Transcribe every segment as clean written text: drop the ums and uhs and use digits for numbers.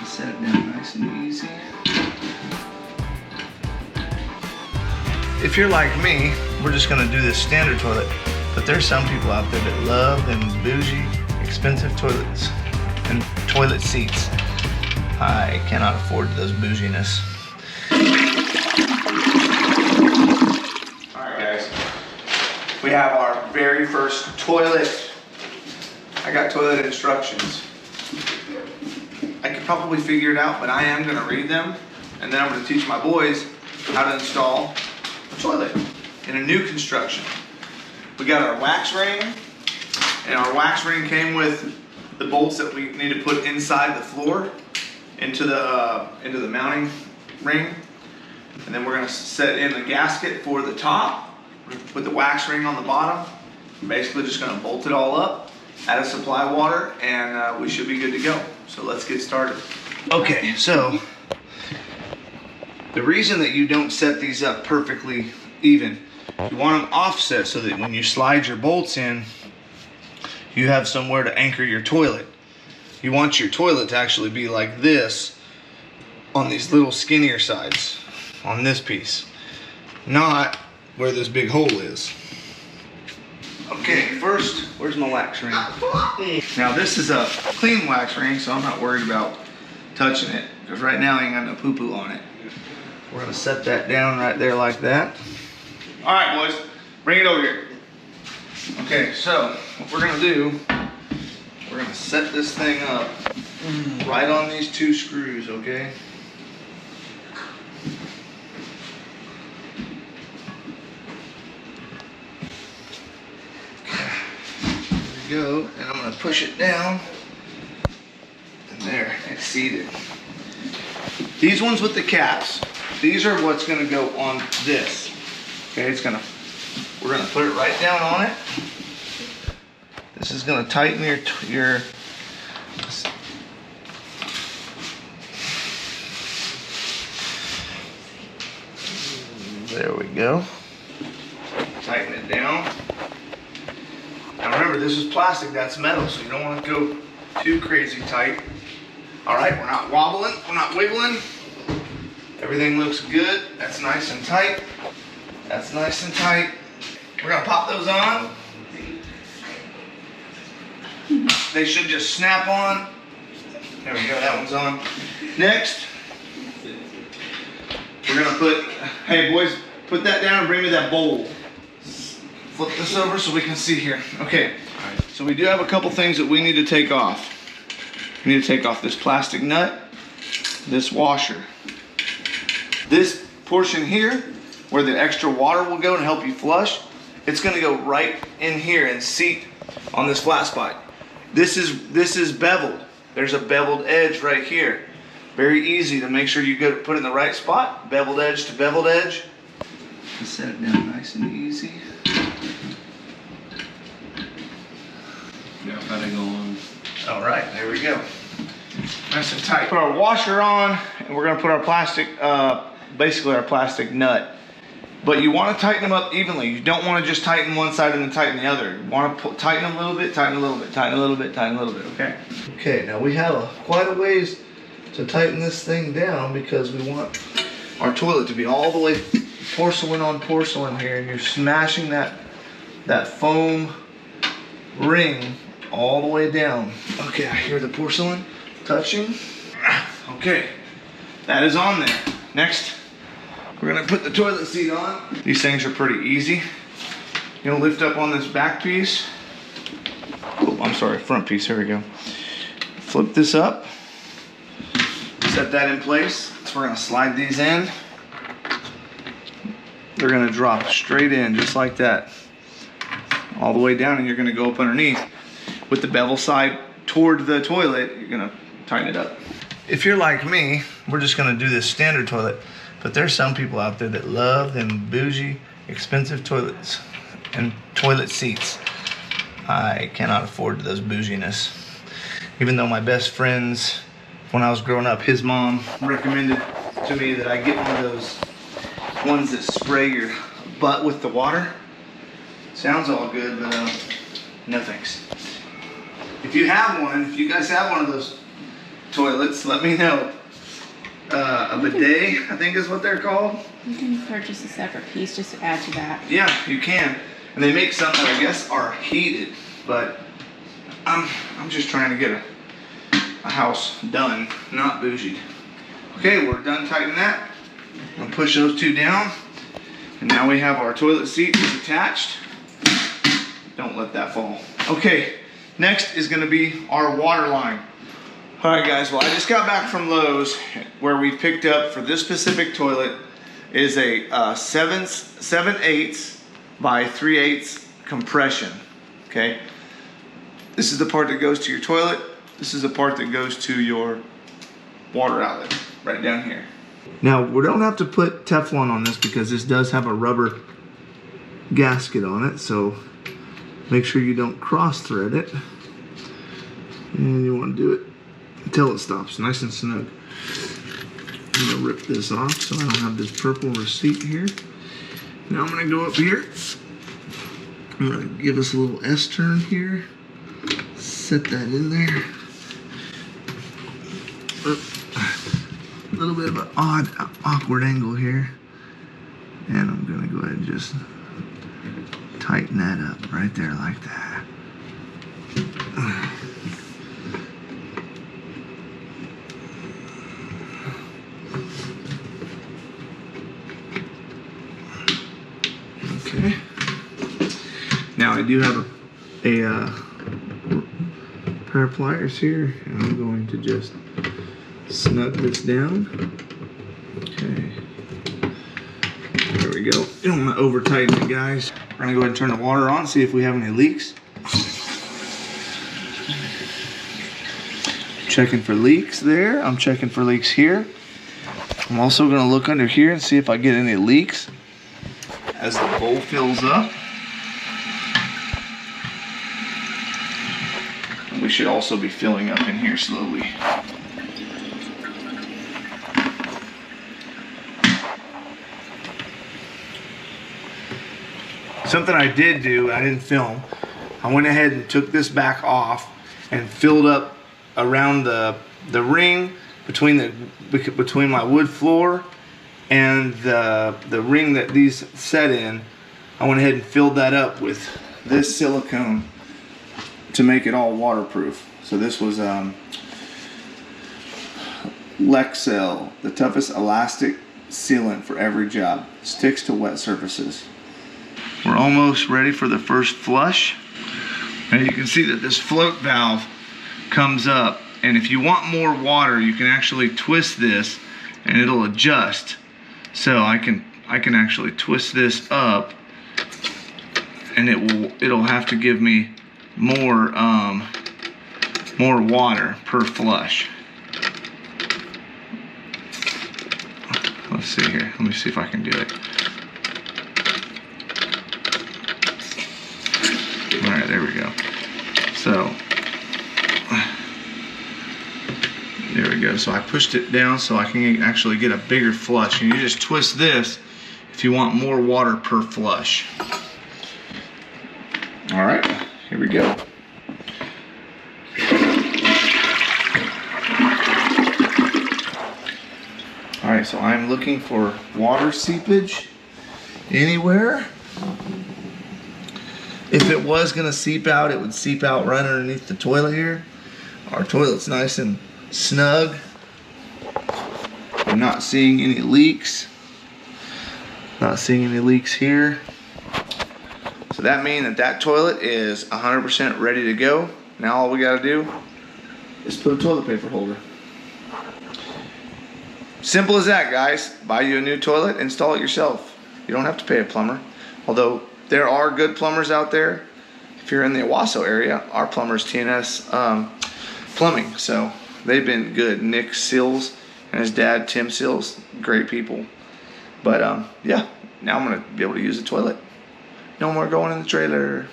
Set it down nice and easy. If you're like me, we're just gonna do this standard toilet, but there's some people out there that love them bougie, expensive toilets and toilet seats. I cannot afford those bouginess. All right, guys. We have our very first toilet. I got toilet instructions. I could probably figure it out, but I am gonna read them, and then I'm gonna teach my boys how to install a toilet in a new construction. We got our wax ring, and our wax ring came with the bolts that we need to put inside the floor into the mounting ring, and then we're gonna set in the gasket for the top. We're gonna put the wax ring on the bottom. We're basically just gonna bolt it all up, add a supply of water, and we should be good to go. So let's get started. Okay, so the reason that you don't set these up perfectly even, you want them offset so that when you slide your bolts in, you have somewhere to anchor your toilet. You want your toilet to actually be like this on these little skinnier sides, on this piece, not where this big hole is. Okay, first, where's my wax ring? Now this is a clean wax ring, so I'm not worried about touching it, because right now I ain't got no poo-poo on it. We're gonna set that down right there like that. All right, boys, bring it over here. Okay, so what we're gonna do, we're gonna set this thing up right on these two screws, okay? Go, and I'm gonna push it down, and there, it's seated. These ones with the caps, these are what's gonna go on this. Okay, we're gonna put it right down on it. This is gonna tighten your there we go. Tighten it down. Now remember, this is plastic, that's metal, so you don't want to go too crazy tight. All right, we're not wobbling, we're not wiggling. Everything looks good. That's nice and tight. That's nice and tight. We're gonna pop those on. They should just snap on. There we go, that one's on. Next, we're gonna put, hey boys, put that down and bring me that bowl. Flip this over so we can see here. Okay, so we do have a couple things that we need to take off. We need to take off this plastic nut, this washer. This portion here, where the extra water will go to help you flush, it's gonna go right in here and seat on this flat spot. This is beveled. There's a beveled edge right here. Very easy to make sure you put it in the right spot. Beveled edge to beveled edge. Set it down nice and easy. Yeah, gotta go on. All right, there we go. Nice and tight. Put our washer on, and we're gonna put our plastic, basically our plastic nut. But you want to tighten them up evenly. You don't want to just tighten one side and then tighten the other. You want to tighten a little bit, tighten a little bit, tighten a little bit, tighten a little bit, okay? Okay, now we have quite a ways to tighten this thing down because we want our toilet to be all the way porcelain on porcelain here, and you're smashing that foam ring all the way down. Okay, I hear the porcelain touching. Okay, that is on there. Next, we're gonna put the toilet seat on. These things are pretty easy. You'll lift up on this back piece. Oh, I'm sorry, front piece, here we go. Flip this up, set that in place. So we're gonna slide these in. They're gonna drop straight in, just like that. All the way down, and you're gonna go up underneath. With the bevel side toward the toilet, you're gonna tighten it up. If you're like me, we're just gonna do this standard toilet, but there's some people out there that love them bougie, expensive toilets and toilet seats. I cannot afford those bouginess. Even though my best friends, when I was growing up, his mom recommended to me that I get one of those ones that spray your butt with the water. Sounds all good, but no thanks. If you have one, if you guys have one of those toilets, let me know. A bidet, I think is what they're called. You can purchase a separate piece just to add to that. Yeah, you can. And they make some that I guess are heated, but I'm just trying to get a house done, not bougie. Okay, we're done tightening that. I'll push those two down. And now we have our toilet seat is attached. Don't let that fall. Okay, next is gonna be our water line. All right guys, well I just got back from Lowe's where we picked up for this specific toilet is a 7/8 by 3/8 compression, okay? This is the part that goes to your toilet. This is the part that goes to your water outlet, right down here. Now, we don't have to put Teflon on this because this does have a rubber gasket on it, so make sure you don't cross thread it. And you want to do it until it stops nice and snug. I'm gonna rip this off so I don't have this purple receipt here. Now I'm gonna go up here. I'm gonna give us a little S turn here. Set that in there. A little bit of an awkward angle here. And I'm gonna go ahead and just tighten that up right there like that. Okay. Now I do have a pair of pliers here, and I'm going to just snug this down. Okay. There we go. You don't want to over tighten it, guys. We're gonna go ahead and turn the water on, see if we have any leaks. Checking for leaks there. I'm checking for leaks here. I'm also gonna look under here and see if I get any leaks as the bowl fills up. And we should also be filling up in here slowly. Something I did do, I didn't film, I went ahead and took this back off and filled up around the ring between my wood floor and the ring that these set in. I went ahead and filled that up with this silicone to make it all waterproof. So this was Lexel, the toughest elastic sealant for every job. Sticks to wet surfaces. We're almost ready for the first flush. And you can see that this float valve comes up, and if you want more water, you can actually twist this and it'll adjust. So I can actually twist this up, and it'll have to give me more water per flush. Let's see here. Let me see if I can do it. All right, there we go. So there we go. So I pushed it down so I can actually get a bigger flush. And you just twist this if you want more water per flush. All right, here we go. All right, so I'm looking for water seepage anywhere. If it was gonna seep out, it would seep out right underneath the toilet here. Our toilet's nice and snug. I'm not seeing any leaks. Not seeing any leaks here. So that means that toilet is 100% ready to go. Now all we gotta do is put a toilet paper holder. Simple as that, guys. Buy you a new toilet, install it yourself. You don't have to pay a plumber. Although there are good plumbers out there. If you're in the Owasso area, our plumber's TNS Plumbing. So they've been good. Nick Sills and his dad, Tim Sills, great people. But yeah, now I'm gonna be able to use the toilet. No more going in the trailer.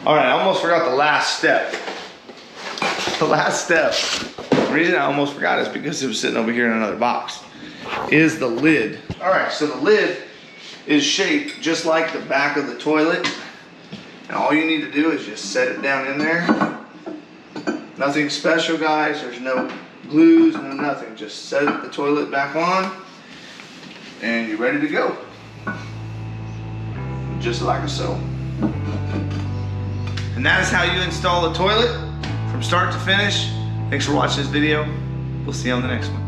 All right, I almost forgot the last step. The last step. The reason I almost forgot is because it was sitting over here in another box. Is the lid. All right, so the lid is shaped just like the back of the toilet. And all you need to do is just set it down in there. Nothing special, guys. There's no glues, no nothing. Just set the toilet back on and you're ready to go. Just like so. And that is how you install a toilet from start to finish. Thanks for watching this video. We'll see you on the next one.